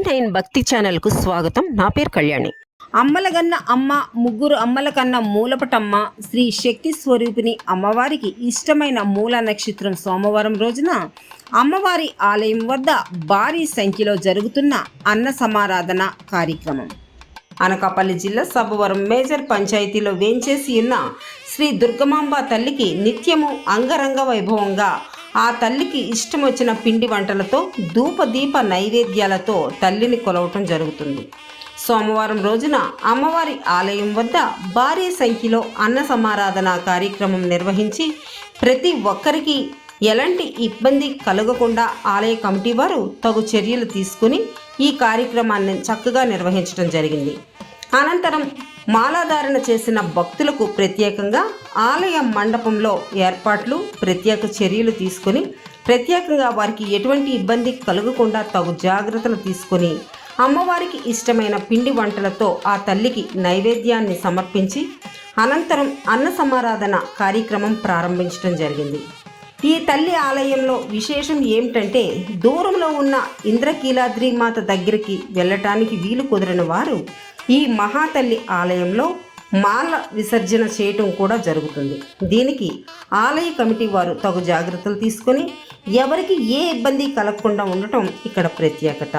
V9 భక్తి ఛానల్కు స్వాగతం. నా పేరు కళ్యాణి. అమ్మలగన్న అమ్మ, ముగ్గురు అమ్మల కన్న మూలపటమ్మ శ్రీ శక్తి స్వరూపిణి అమ్మవారికి ఇష్టమైన మూల నక్షత్రం సోమవారం రోజున అమ్మవారి ఆలయం వద్ద భారీ సంఖ్యలో జరుగుతున్న అన్న సమారాధన కార్యక్రమం. అనకాపల్లి జిల్లా సబ్బవరం మేజర్ పంచాయతీలో వేంచేసి ఉన్న శ్రీ దుర్గమాంబ తల్లికి నిత్యము అంగరంగ వైభవంగా ఆ తల్లికి ఇష్టం వచ్చిన పిండి వంటలతో ధూపదీప నైవేద్యాలతో తల్లిని కొలవటం జరుగుతుంది. సోమవారం రోజున అమ్మవారి ఆలయం వద్ద భారీ సంఖ్యలో అన్న సమారాధన కార్యక్రమం నిర్వహించి ప్రతి ఒక్కరికి ఎలాంటి ఇబ్బంది కలగకుండా ఆలయ కమిటీ వారు తగు చర్యలు తీసుకుని ఈ కార్యక్రమాన్ని చక్కగా నిర్వహించడం జరిగింది. అనంతరం మాలాధారణ చేసిన భక్తులకు ప్రత్యేకంగా ఆలయ మండపంలో ఏర్పాట్లు, ప్రత్యేక చర్యలు తీసుకొని ప్రత్యేకంగా వారికి ఎటువంటి ఇబ్బంది కలగకుండా తగు జాగ్రత్తలు తీసుకొని అమ్మవారికి ఇష్టమైన పిండి వంటలతో ఆ తల్లికి నైవేద్యాన్ని సమర్పించి అనంతరం అన్న సమారాధన కార్యక్రమం ప్రారంభించడం జరిగింది. ఈ తల్లి ఆలయంలో విశేషం ఏమిటంటే దూరంలో ఉన్న ఇంద్రకీలాద్రి మాత దగ్గరికి వెళ్ళటానికి వీలు కుదిరిన వారు ఈ మహాతల్లి ఆలయంలో మాల విసర్జన చేయటం కూడా జరుగుతుంది. దీనికి ఆలయ కమిటీ వారు తగు జాగ్రత్తలు తీసుకొని ఎవరికి ఏ ఇబ్బంది కలగకుండా ఉండటం ఇక్కడ ప్రత్యేకత.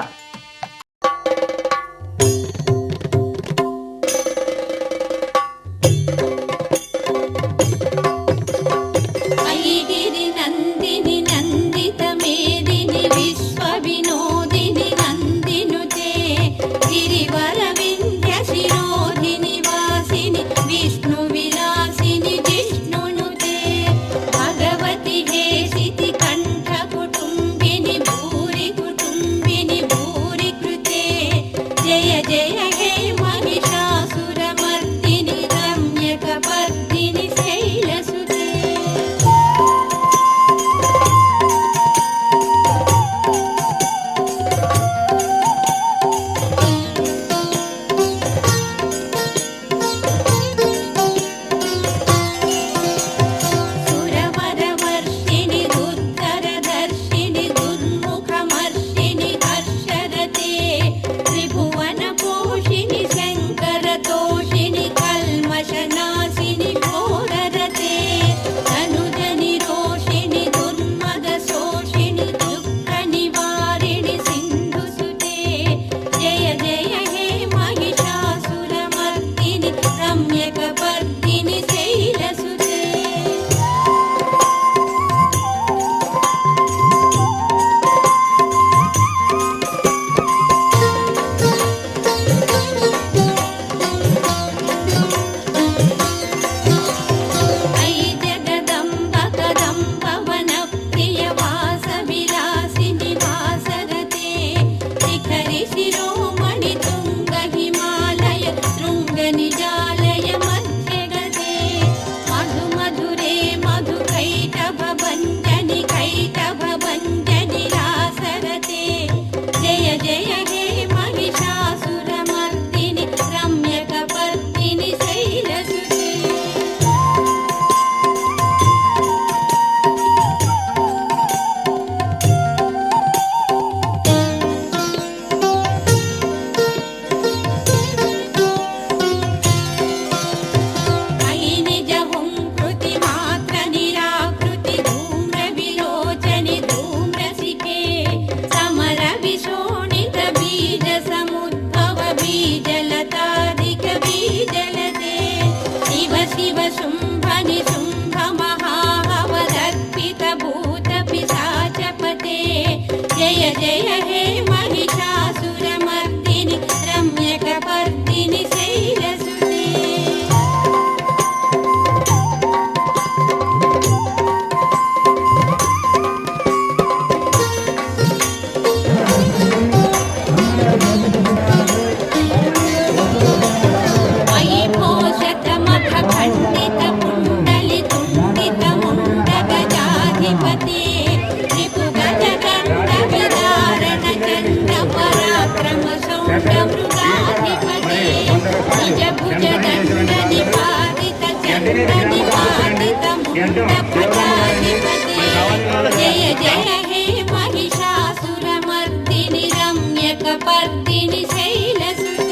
जय जय हे महिषासुरमर्दिनि रम्यक पर्दिनि शैलसुते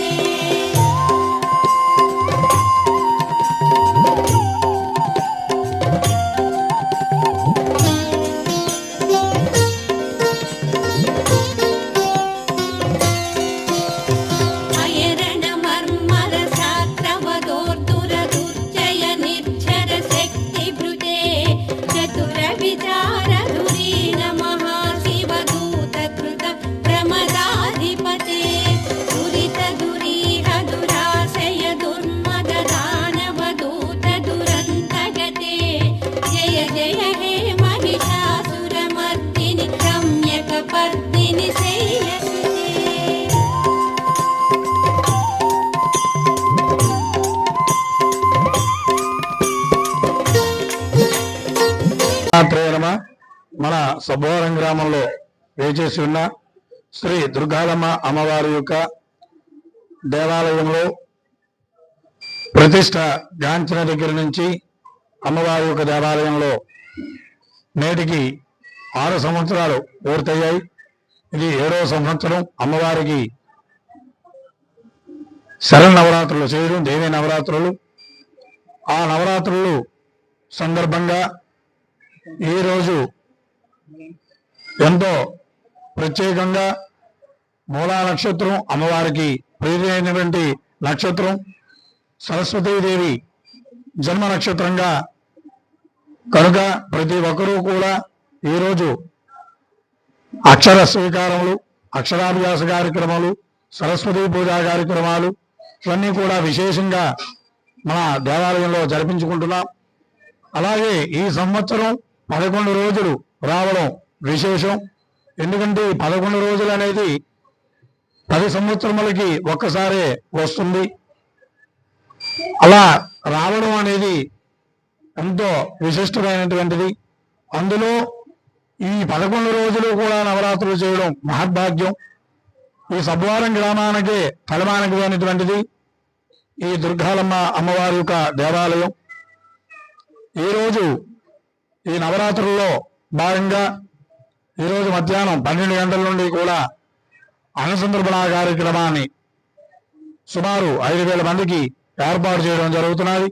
మన సబ్బవరం గ్రామంలో వేచేసి ఉన్న శ్రీ దుర్గాలమ్మ అమ్మవారి యొక్క దేవాలయంలో ప్రతిష్ట గాంచిన దగ్గర నుంచి అమ్మవారి యొక్క దేవాలయంలో నేటికి 6 సంవత్సరాలు పూర్తయ్యాయి. ఇది 7వ సంవత్సరం అమ్మవారికి శరన్నవరాత్రులు చేయడం, దేవీ నవరాత్రులు. ఆ నవరాత్రులు సందర్భంగా ఈరోజు ఎంతో ప్రత్యేకంగా మూలా నక్షత్రం అమ్మవారికి ప్రీతి అయినటువంటి నక్షత్రం, సరస్వతీదేవి జన్మ నక్షత్రంగా కనుక ప్రతి ఒక్కరూ కూడా ఈరోజు అక్షర స్వీకారములు, అక్షరాభ్యాస కార్యక్రమాలు, సరస్వతీ పూజా కార్యక్రమాలు ఇవన్నీ కూడా విశేషంగా మన దేవాలయంలో జరిపించుకుంటున్నాం. అలాగే ఈ సంవత్సరం 11 రోజులు రావడం విశేషం. ఎందుకంటే 11 రోజులు అనేది 10 సంవత్సరములకి ఒక్కసారే వస్తుంది. అలా రావడం అనేది ఎంతో విశిష్టమైనటువంటిది. అందులో ఈ 11 రోజులు కూడా నవరాత్రులు చేయడం మహద్భాగ్యం. ఈ సబ్బవరం గ్రామానికే తలమానికమైనటువంటిది ఈ దుర్గాలమ్మ అమ్మవారి యొక్క దేవాలయం. ఈరోజు ఈ నవరాత్రుల్లో భాగంగా ఈరోజు మధ్యాహ్నం 12 గంటల నుండి కూడా అన్నసందర్భణ కార్యక్రమాన్ని సుమారు 5,000 మందికి ఏర్పాటు చేయడం జరుగుతున్నది.